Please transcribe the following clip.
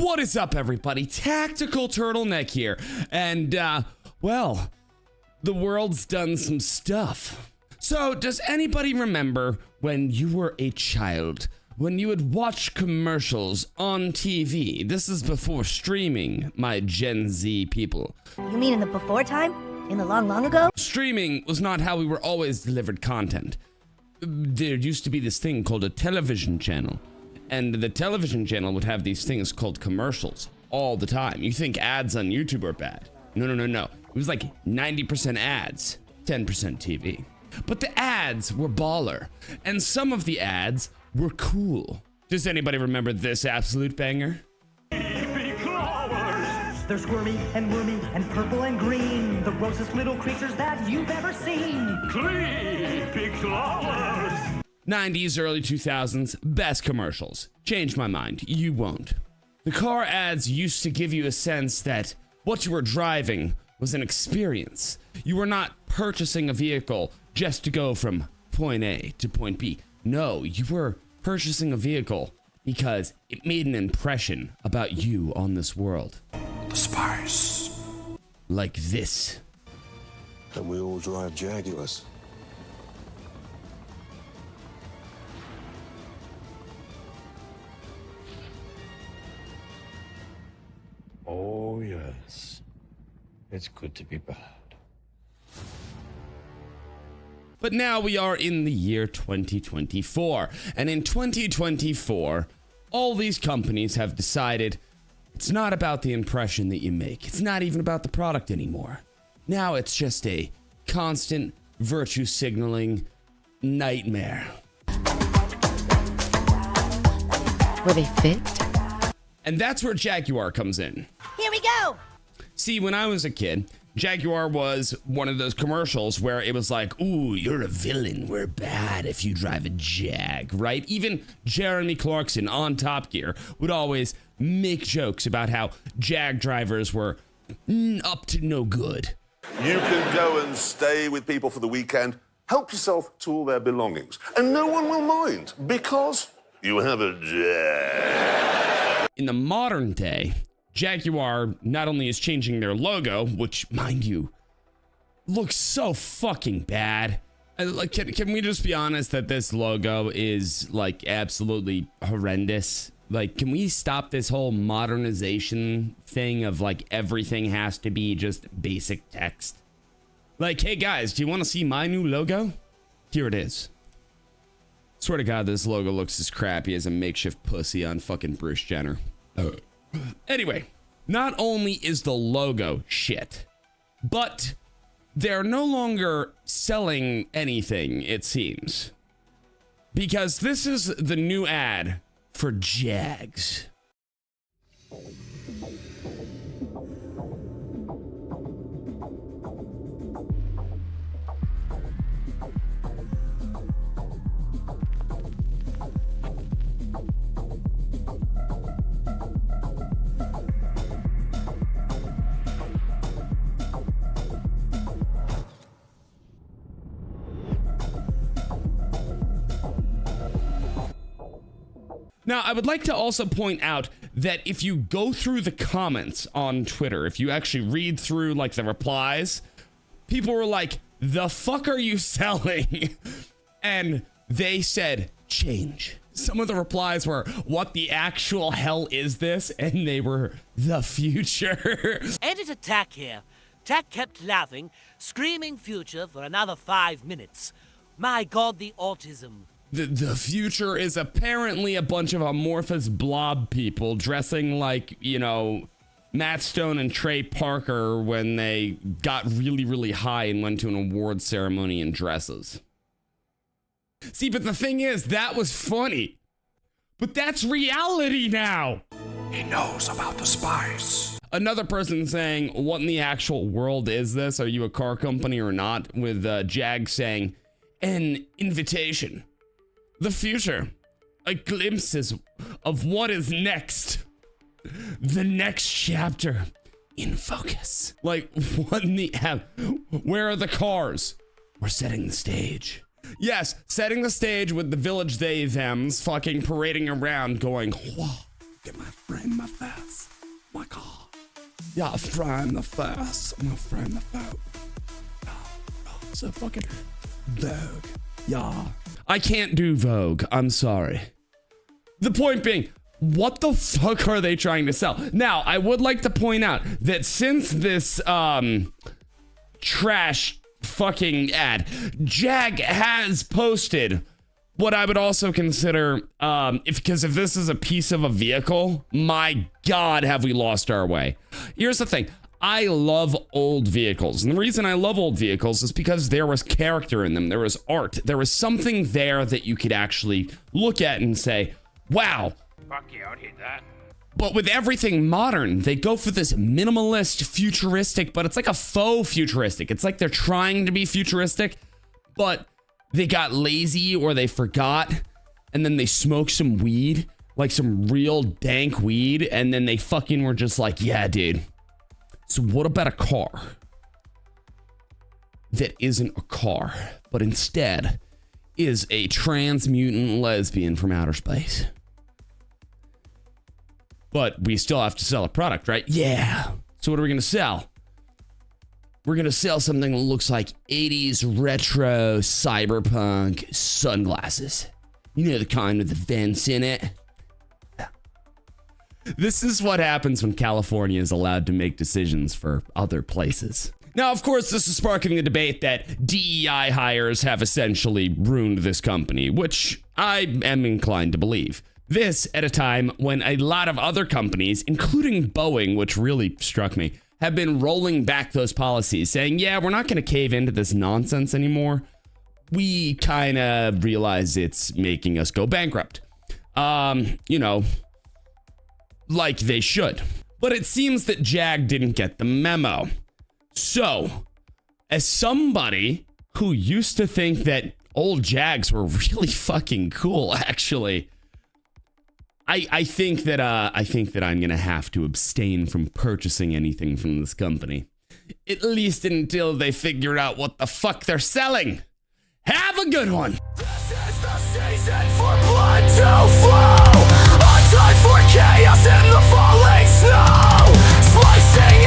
What is up, everybody? Tactical Turtleneck here. And, well, the world's done some stuff. So, does anybody remember when you were a child, when you would watch commercials on TV? This is before streaming, my Gen Z people. You mean in the before time? In the long, long ago? Streaming was not how we were always delivered content. There used to be this thing called a television channel. And the television channel would have these things called commercials all the time. You think ads on YouTube are bad. No. It was like 90% ads, 10% TV. But the ads were baller. And some of the ads were cool. Does anybody remember this absolute banger? They're squirmy and wormy and purple and green. The grossest little creatures that you've ever seen. Creepy crawlers. 90s, early 2000s, best commercials. Change my mind, you won't. The car ads used to give you a sense that what you were driving was an experience. You were not purchasing a vehicle just to go from point A to point B. No, you were purchasing a vehicle because it made an impression about you on this world. The spice. Like this. And we all drive Jaguars. Oh, yes. It's good to be bad. But now we are in the year 2024. And in 2024, all these companies have decided it's not about the impression that you make. It's not even about the product anymore. Now it's just a constant virtue signaling nightmare. Were they fit? And that's where Jaguar comes in. Here we go! See, when I was a kid, Jaguar was one of those commercials where it was like, ooh, you're a villain, we're bad if you drive a Jag, right? Even Jeremy Clarkson on Top Gear would always make jokes about how Jag drivers were up to no good. You can go and stay with people for the weekend, help yourself to all their belongings, and no one will mind because you have a Jag. In the modern day, Jaguar not only is changing their logo, which, mind you, looks so fucking bad. Like, can we just be honest that this logo is, like, absolutely horrendous? Like, can we stop this whole modernization thing of, like, everything has to be just basic text? Like, hey, guys, do you want to see my new logo? Here it is. Swear to God, this logo looks as crappy as a makeshift pussy on fucking Bruce Jenner. Anyway, not only is the logo shit, but they're no longer selling anything, it seems. Because this is the new ad for Jags. Now, I would like to also point out that if you go through the comments on Twitter, if you actually read through, like, the replies, people were like, the fuck are you selling? And they said, change. Some of the replies were, what the actual hell is this? And they were, the future. Editor Tack here. Tack kept laughing, screaming future for another 5 minutes. My God, the autism. The future is apparently a bunch of amorphous blob people dressing like, you know, Matt Stone and Trey Parker when they got really, really high and went to an award ceremony in dresses. See, but the thing is, that was funny. But that's reality now. He knows about the spice. Another person saying, what in the actual world is this? Are you a car company or not? With Jag saying, an invitation. The future, a glimpses of what is next. The next chapter in focus. Like, what in the F? Where are the cars? We're setting the stage. Yes, setting the stage with the village they thems fucking parading around going, whoa, get my friend, my face. Yeah, frame the face. I'm gonna frame the Vogue. So fucking Vogue. Yeah. I can't do Vogue. I'm sorry. The point being, what the fuck are they trying to sell? Now, I would like to point out that since this trash fucking ad, Jag has posted what I would also consider, because if this is a piece of a vehicle, my God, have we lost our way. Here's the thing. I love old vehicles. And the reason I love old vehicles is because there was character in them. There was art. There was something there that you could actually look at and say, wow. Fuck yeah, I'd hit that. But with everything modern, they go for this minimalist, futuristic, but it's like a faux futuristic. It's like they're trying to be futuristic, but they got lazy or they forgot, and then they smoked some weed, like some real dank weed, and then they fucking were just like, yeah, dude. So what about a car that isn't a car, but instead is a transmutant lesbian from outer space? But we still have to sell a product, right? Yeah. So what are we going to sell? We're going to sell something that looks like 80s retro cyberpunk sunglasses. You know, the kind with the vents in it. This is what happens when California is allowed to make decisions for other places. Now, of course, this is sparking the debate that DEI hires have essentially ruined this company, which I am inclined to believe. This at a time when a lot of other companies, including Boeing, which really struck me, have been rolling back those policies, saying, yeah, we're not going to cave into this nonsense anymore. We kind of realize it's making us go bankrupt. You know, like they should. But it seems that Jag didn't get the memo. So, as somebody who used to think that old Jags were really fucking cool, actually, I think that I'm gonna have to abstain from purchasing anything from this company, at least until they figure out what the fuck they're selling. Have a good one. This is the season for blood to flow. A time for chaos in the falling snow. Slicing